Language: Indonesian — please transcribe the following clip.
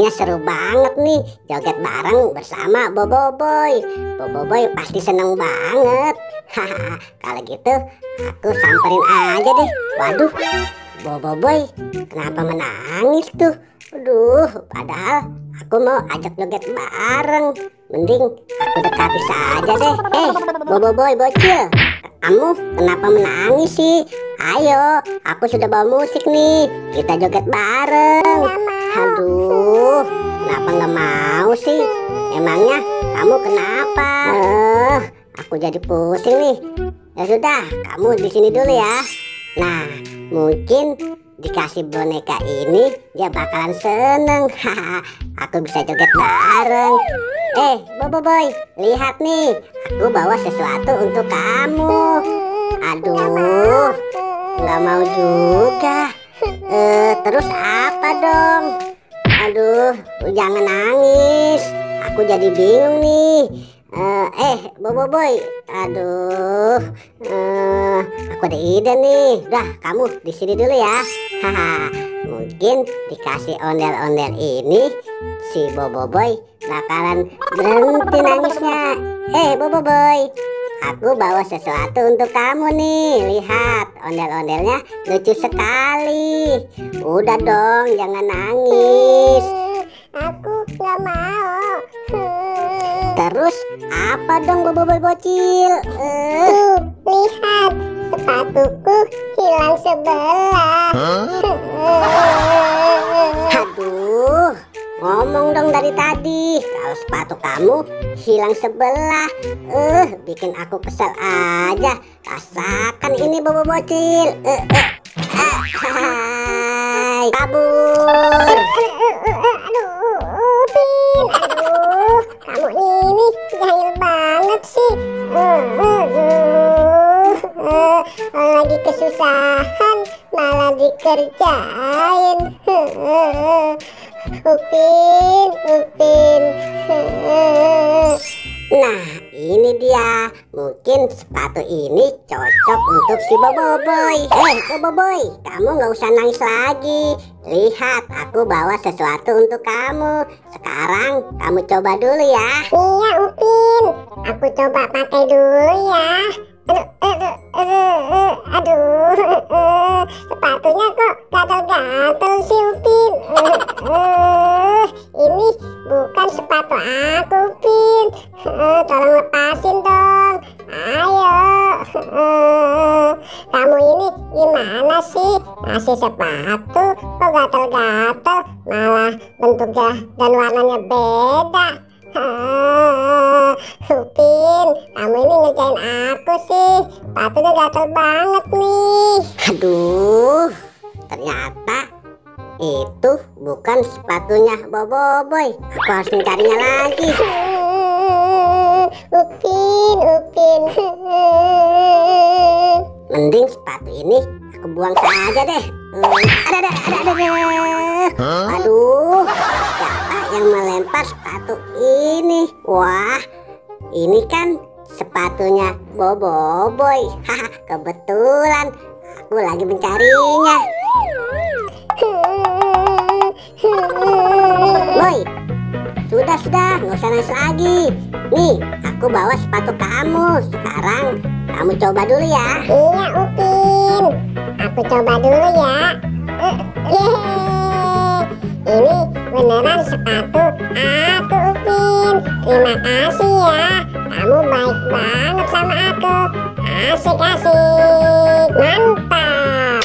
Kayaknya seru banget nih joget bareng bersama Boboiboy. Boboiboy pasti seneng banget. Haha, kalau gitu aku samperin aja deh. Waduh, Boboiboy kenapa menangis tuh? Aduh, padahal aku mau ajak joget bareng. Mending aku dekati saja deh. Boboiboy bocil, kamu kenapa menangis sih? Ayo, aku sudah bawa musik nih. Kita joget bareng. Aduh, kenapa nggak mau sih? Emangnya kamu kenapa? Aku jadi pusing nih. Ya sudah, kamu di sini dulu ya. Nah, mungkin dikasih boneka ini dia bakalan seneng. Aku bisa joget bareng. Boboiboy, lihat nih, aku bawa sesuatu untuk kamu. Aduh, nggak mau juga. Terus apa dong? Aduh, jangan nangis. Aku jadi bingung nih. Boboiboy, aduh, aku ada ide nih. Udah, kamu di sini dulu ya. Mungkin dikasih ondel-ondel ini si Boboiboy bakalan berhenti nangisnya. Boboiboy, aku bawa sesuatu untuk kamu nih. Lihat, ondel-ondelnya lucu sekali. Udah dong, jangan nangis. Aku gak mau. Terus apa dong Boboiboy bocil? Tuh, lihat, sepatuku hilang sebelah. Aduh, ngomong dong dari tadi. Kalau sepatu kamu hilang sebelah, bikin aku kesel aja. Rasakan ini Boboiboy bocil. Kabur. Kamu ini jahil banget sih. Lagi kesusahan malah dikerjain. Upin. Nah, ini dia. Mungkin sepatu ini cocok untuk si Boboiboy. Boboiboy, kamu nggak usah nangis lagi. Lihat, aku bawa sesuatu untuk kamu. Sekarang kamu coba dulu ya. Iya, Upin. Aku coba pakai dulu ya. Aduh, sepatunya kok gatal-gatal sih, Upin. Ini bukan sepatu aku, Upin. Tolong lepasin dong. Ayo. Kamu ini gimana sih? Ngasih sepatu kok gatal-gatal, malah bentuknya dan warnanya beda. Upin, kamu ini ngerjain aku sih. Sepatunya gatal banget nih. Aduh, ternyata itu bukan sepatunya Boboiboy. Aku harus mencarinya lagi. Upin. Mending sepatu ini aku buang saja deh. Aduh, siapa yang melempar sepatu ini? Wah, ini kan sepatunya Boboiboy. Kebetulan aku lagi mencarinya. Boy, sudah, nggak usah nangis lagi. Nih, aku bawa sepatu kamu. Sekarang kamu coba dulu ya. Iya, Upin. Aku coba dulu ya. Ini beneran sepatu aku, Upin. Terima kasih ya. Kamu baik banget sama aku. Asik. Mantap.